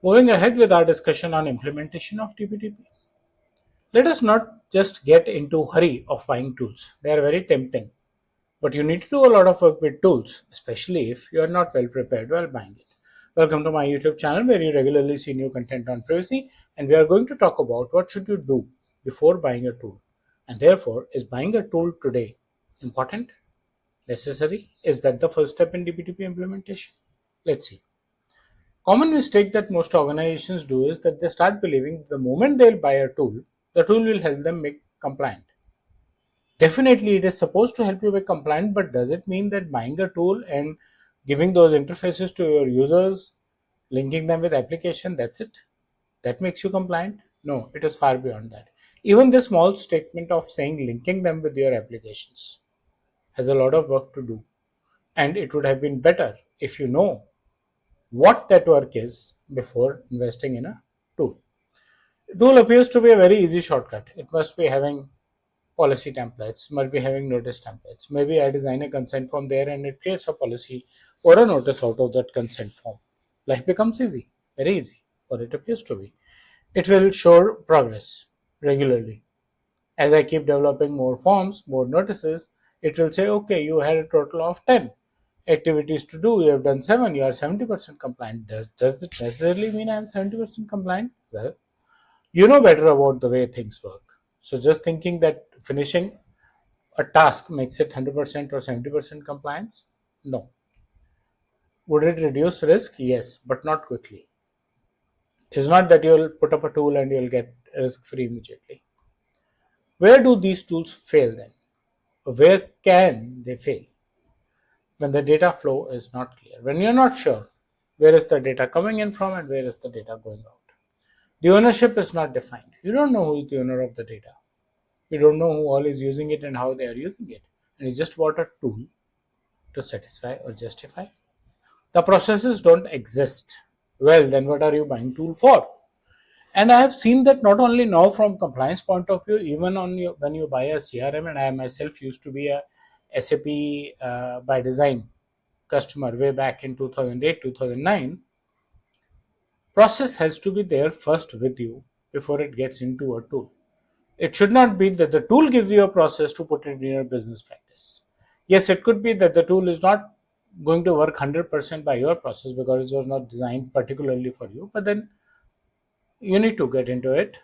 Moving ahead with our discussion on implementation of DPDP. Let us not just get into hurry of buying tools. They are very tempting, but you need to do a lot of work with tools, especially if you are not well prepared while buying it. Welcome to my YouTube channel where you regularly see new content on privacy, and we are going to talk about what should you do before buying a tool. And therefore, is buying a tool today important? Necessary? Is that the first step in DPDP implementation? Let's see. Common mistake that most organizations do is that they start believing the moment they'll buy a tool, the tool will help them make compliant. Definitely, it is supposed to help you be compliant, but does it mean that buying a tool and giving those interfaces to your users, linking them with application, that's it? That makes you compliant? No, it is far beyond that. Even the small statement of saying linking them with your applications has a lot of work to do. And it would have been better if you know what that work is before investing in a tool. Tool appears to be a very easy shortcut. It must be having policy templates, must be having notice templates. Maybe I design a consent form there and it creates a policy or a notice out of that consent form. Life becomes easy, very easy, or it appears to be. It will show progress regularly. As I keep developing more forms, more notices, it will say, okay, you had a total of 10 activities to do. You have done 7, you are 70% compliant. Does it necessarily mean I am 70% compliant? Well, you know better about the way things work. So just thinking that finishing a task makes it 100% or 70% compliance? No. Would it reduce risk? Yes, but not quickly. It's not that you'll put up a tool and you'll get risk free immediately. Where do these tools fail then? Where can they fail? When the data flow is not clear, when you're not sure where is the data coming in from and where is the data going out. The ownership is not defined. You don't know who is the owner of the data. You don't know who all is using it and how they are using it. And it's just about a tool to satisfy or justify. The processes don't exist. Well, then what are you buying tool for? And I have seen that not only now from compliance point of view, even on your, when you buy a CRM, and I myself used to be a SAP by design customer way back in 2008, 2009, process has to be there first with you before it gets into a tool. It should not be that the tool gives you a process to put it in your business practice. Yes, it could be that the tool is not going to work 100% by your process because it was not designed particularly for you, but then you need to get into it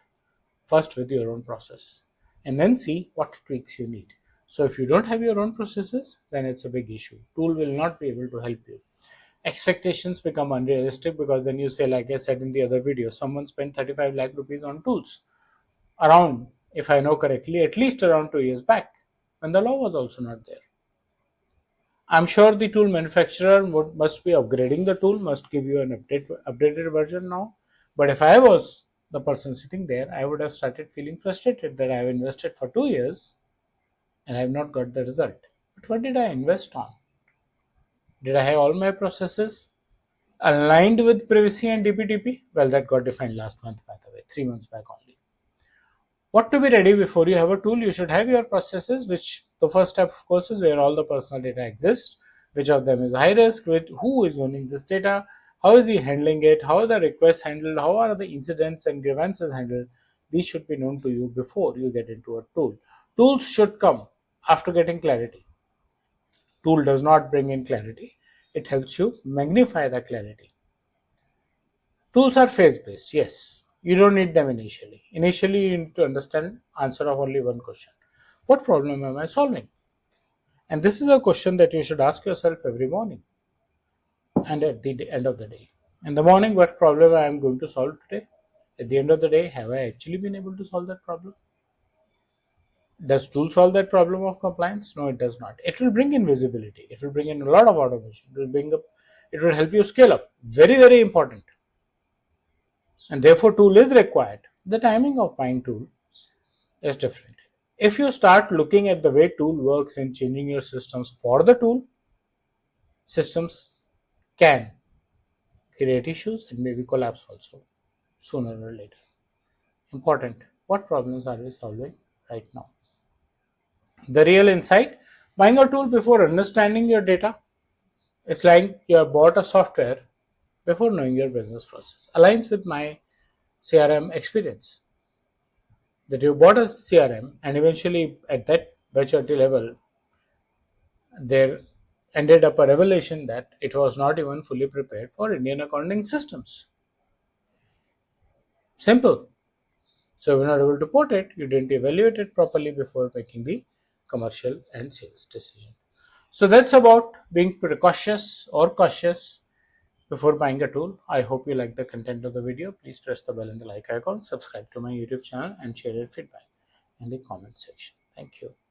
first with your own process and then see what tweaks you need. So if you don't have your own processes, then it's a big issue. Tool will not be able to help you. Expectations become unrealistic because then you say, like I said in the other video, someone spent 35 lakh rupees on tools around, if I know correctly, at least around 2 years back when the law was also not there. I'm sure the tool manufacturer must be upgrading the tool, must give you an updated version now. But if I was the person sitting there, I would have started feeling frustrated that I have invested for 2 years and I have not got the result. But what did I invest on? Did I have all my processes aligned with privacy and DPDP? Well, that got defined last month, by the way, 3 months back only. What to be ready before you have a tool? You should have your processes, which the first step, of course, is where all the personal data exists, which of them is high risk, who is owning this data, how is he handling it, how are the requests handled, how are the incidents and grievances handled. These should be known to you before you get into a tool. Tools should come after getting clarity. Tool does not bring in clarity. It helps you magnify the clarity. Tools are phase based, yes. You don't need them initially. Initially, you need to understand answer of only one question. What problem am I solving? And this is a question that you should ask yourself every morning and at the end of the day. In the morning, what problem I am going to solve today? At the end of the day, have I actually been able to solve that problem? Does tool solve that problem of compliance? No, it does not. It will bring in visibility. It will bring in a lot of automation. It will help you scale up. Very, very important. And therefore tool is required. The timing of buying tool is different. If you start looking at the way tool works and changing your systems for the tool, systems can create issues and maybe collapse also sooner or later. Important. What problems are we solving right now? The real insight, buying a tool before understanding your data, it's like you have bought a software before knowing your business process. Aligns with my CRM experience. That you bought a CRM and eventually at that maturity level, there ended up a revelation that it was not even fully prepared for Indian accounting systems. Simple. So, if you're not able to port it, you didn't evaluate it properly before making the commercial and sales decision. So, that's about being precautious or cautious before buying a tool. I hope you like the content of the video. Please press the bell and the like icon, subscribe to my YouTube channel, and share your feedback in the comment section. Thank you.